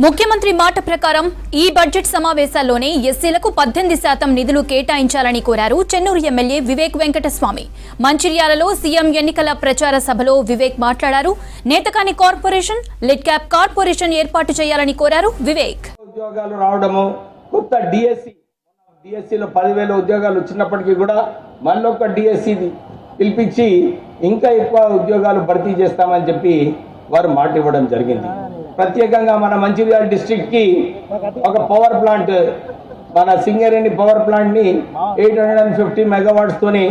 ముఖ్యమంత్రి మాట ప్రకారం ఈ బడ్జెట్ సమావేశాల్లోనే ఎస్సీలకు 18% నిధులు కేటాయించాలని కోరారు చెన్నూరు ఎమ్మెల్యే వివేక్ వెంకటస్వామి. మంచిర్యాలలో సీఎం ఎన్నికల ప్రచార సభలో వివేక్ మాట్లాడారు. నేతకాని కార్పొరేషన్, లిడ్ క్యాప్ కార్పొరేషన్ ఏర్పాటు చేయాలని కోరారు వివేక్. ఉద్యోగాలు రావడము, కొత్త డిఎస్సిలో 10,000 ఉద్యోగాలు వచ్చినప్పటికీ కూడా మళ్ళొక డిఎస్సి పిలిపించి ఇంకా ఎక్కువ ఉద్యోగాలు భర్తీ చేస్తామని చెప్పి వారు మాట ఇవ్వడం జరిగింది. ప్రత్యేకంగా మన మంచిర్యాల డిస్ట్రిక్ట్ కి ఒక పవర్ ప్లాంట్, మన సింగరేణి పవర్ ప్లాంట్ ని 850 మెగావాట్స్ తోని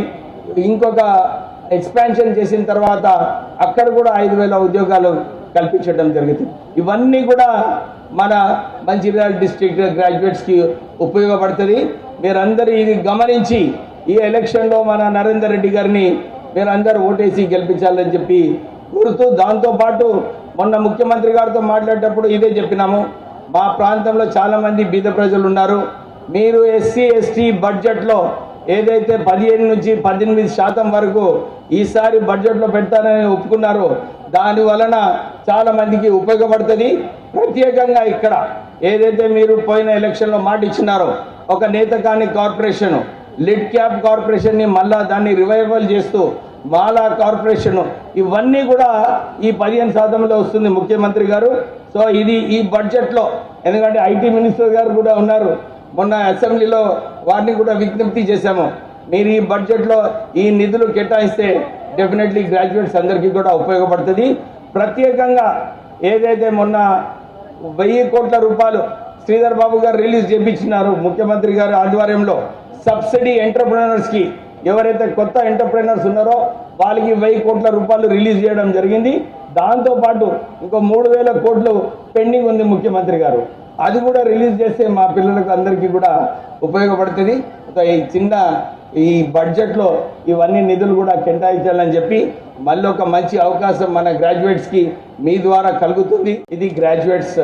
ఇంకొక ఎక్స్పాన్షన్ చేసిన తర్వాత అక్కడ కూడా 5,000 ఉద్యోగాలు కల్పించడం జరుగుతుంది. ఇవన్నీ కూడా మన మంచిర్యాల డిస్ట్రిక్ట్ గ్రాడ్యుయేట్స్ కి ఉపయోగపడుతుంది. మీరందరూ ఇది గమనించి ఈ ఎలక్షన్ లో మన నరేందర్ రెడ్డి గారిని మీరందరూ ఓటేసి గెలిపించాలని చెప్పి కోరుతూ, దాంతో పాటు మొన్న ముఖ్యమంత్రి గారితో మాట్లాడేటప్పుడు ఇదే చెప్పినాము. మా ప్రాంతంలో చాలా మంది బీద ప్రజలు ఉన్నారు. మీరు ఎస్సీ ఎస్టీ బడ్జెట్లో ఏదైతే 15 నుంచి 18% వరకు ఈసారి బడ్జెట్లో పెడతానని ఒప్పుకున్నారో దాని వలన చాలా మందికి ఉపయోగపడుతుంది. ప్రత్యేకంగా ఇక్కడ ఏదైతే మీరు పోయిన ఎలక్షన్లో మాట ఇచ్చినారో ఒక నేతకాని కార్పొరేషన్, లిడ్ క్యాప్ కార్పొరేషన్ ని మళ్ళా దాన్ని రివైవల్ చేస్తూ మాలా కార్పొరేషన్, ఇవన్నీ కూడా ఈ 15%లో వస్తుంది ముఖ్యమంత్రి గారు. సో ఇది ఈ బడ్జెట్లో, ఎందుకంటే ఐటీ మినిస్టర్ గారు కూడా ఉన్నారు, మొన్న అసెంబ్లీలో వారిని కూడా విజ్ఞప్తి చేశాము. మీరు ఈ బడ్జెట్లో ఈ నిధులు కేటాయిస్తే డెఫినెట్లీ గ్రాడ్యుయేట్స్ అందరికీ కూడా ఉపయోగపడుతుంది. ప్రత్యేకంగా ఏదైతే మొన్న 1000 కోట్ల రూపాయలు శ్రీధర్ బాబు గారు రిలీజ్ చేయించినారు ముఖ్యమంత్రి గారి ఆధ్వర్యంలో, సబ్సిడీ ఎంటర్ప్రెనర్స్కి, ఎవరైతే కొత్త ఎంటర్ప్రెనర్స్ ఉన్నారో వాళ్ళకి 1000 కోట్ల రూపాయలు రిలీజ్ చేయడం జరిగింది. దాంతోపాటు ఇంకో 3,000 కోట్లు పెండింగ్ ఉంది ముఖ్యమంత్రి గారు, అది కూడా రిలీజ్ చేస్తే మా పిల్లలకు అందరికీ కూడా ఉపయోగపడుతుంది. ఈ బడ్జెట్లో ఇవన్నీ నిధులు కూడా కేటాయించాలని చెప్పి మళ్ళీ ఒక మంచి అవకాశం మన గ్రాడ్యుయేట్స్కి మీ ద్వారా కలుగుతుంది. ఇది గ్రాడ్యుయేట్స్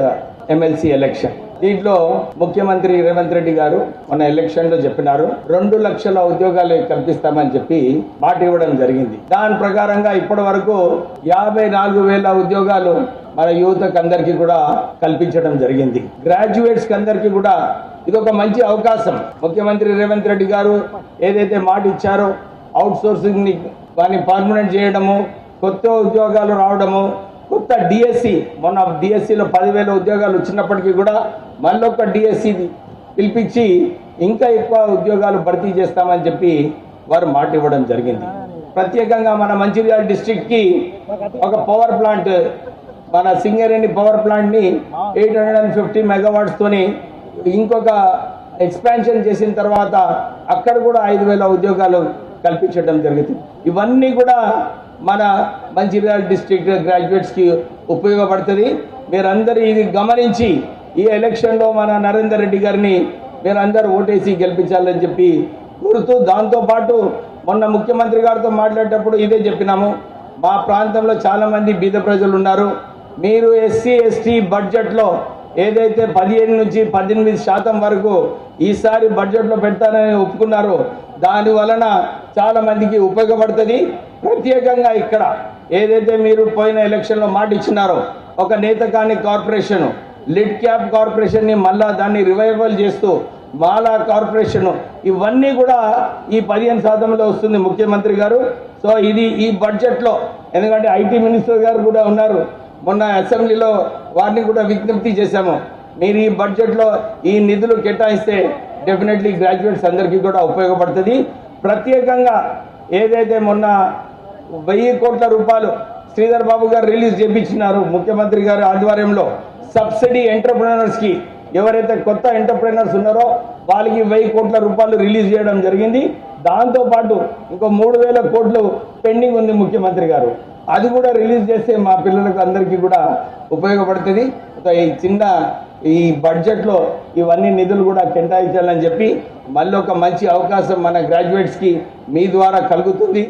ఎమ్మెల్సీ ఎలక్షన్. దీంట్లో ముఖ్యమంత్రి రేవంత్ రెడ్డి గారు మన ఎలక్షన్ లో చెప్పినారు 2 లక్షల ఉద్యోగాలు కల్పిస్తామని చెప్పి మాట ఇవ్వడం జరిగింది. దాని ప్రకారంగా ఇప్పటి వరకు 54,000 ఉద్యోగాలు మన యువతకు అందరికీ కూడా కల్పించడం జరిగింది. గ్రాడ్యుయేట్స్ కి అందరికీ కూడా ఇది ఒక మంచి అవకాశం. ముఖ్యమంత్రి రేవంత్ రెడ్డి గారు ఏదైతే మాట ఇచ్చారో అవుట్ సోర్సింగ్ ని దాన్ని పర్మనెంట్ చేయడము, కొత్త ఉద్యోగాలు రావడము, కొత్త డిఎస్సి, మొన్న డిఎస్సిలో 10,000 ఉద్యోగాలు వచ్చినప్పటికీ కూడా మళ్ళొక డిఎస్సి పిలిపించి ఇంకా ఎక్కువ ఉద్యోగాలు భర్తీ చేస్తామని చెప్పి వారు మాట ఇవ్వడం జరిగింది. ప్రత్యేకంగా మన మంచిర్యాల డిస్ట్రిక్ట్ కి ఒక పవర్ ప్లాంట్, మన సింగరేణి పవర్ ప్లాంట్ ని 850 మెగావాట్స్ తోని ఇంకొక ఎక్స్పాన్షన్ చేసిన తర్వాత అక్కడ కూడా 5,000 ఉద్యోగాలు కల్పించడం జరుగుతుంది. ఇవన్నీ కూడా మన మంచిర్యాల డిస్ట్రిక్ట్ గ్రాడ్యుయేట్స్ కి ఉపయోగపడుతుంది. మీరందరూ ఇది గమనించి ఈ ఎలక్షన్ లో మన నరేందర్ రెడ్డి గారిని మీరందరూ ఓటేసి గెలిపించాలని చెప్పి కోరుతూ, దాంతో పాటు మొన్న ముఖ్యమంత్రి గారితో మాట్లాడేటప్పుడు ఇదే చెప్పినాము. మా ప్రాంతంలో చాలా మంది బీద ప్రజలు ఉన్నారు. మీరు ఎస్సీ ఎస్టీ బడ్జెట్లో ఏదైతే 15 నుంచి 18% వరకు ఈసారి బడ్జెట్లో పెడతానని ఒప్పుకున్నారో దాని వలన చాలా మందికి ఉపయోగపడుతుంది. ప్రత్యేకంగా ఇక్కడ ఏదైతే మీరు పోయిన ఎలక్షన్లో మాట ఇచ్చినారో ఒక నేతకాని కార్పొరేషన్, లిడ్ క్యాప్ కార్పొరేషన్ ని మళ్ళా దాన్ని రివైవల్ చేస్తూ మాలా కార్పొరేషన్, ఇవన్నీ కూడా ఈ 15%లో వస్తుంది ముఖ్యమంత్రి గారు. సో ఇది ఈ బడ్జెట్లో, ఎందుకంటే ఐటీ మినిస్టర్ గారు కూడా ఉన్నారు, మొన్న అసెంబ్లీలో వారిని కూడా విజ్ఞప్తి చేశాము. మీరు ఈ బడ్జెట్లో ఈ నిధులు కేటాయిస్తే డెఫినెట్లీ గ్రాడ్యుయేట్స్ అందరికీ కూడా ఉపయోగపడుతుంది. ప్రత్యేకంగా ఏదైతే మొన్న 1000 కోట్ల రూపాయలు శ్రీధర్ బాబు గారు రిలీజ్ చేయించినారు ముఖ్యమంత్రి గారి ఆధ్వర్యంలో, సబ్సిడీ ఎంటర్ప్రెనర్స్కి, ఎవరైతే కొత్త ఎంటర్ప్రెనర్స్ ఉన్నారో వాళ్ళకి 1000 కోట్ల రూపాయలు రిలీజ్ చేయడం జరిగింది. దాంతోపాటు ఇంకో 3,000 కోట్లు పెండింగ్ ఉంది ముఖ్యమంత్రి గారు, అది కూడా రిలీజ్ చేస్తే మా పిల్లలకు అందరికీ కూడా ఉపయోగపడుతుంది. ఈ బడ్జెట్లో ఇవన్నీ నిధులు కూడా కేటాయించాలని చెప్పి మళ్ళీ ఒక మంచి అవకాశం మన గ్రాడ్యుయేట్స్కి మీ ద్వారా కలుగుతుంది.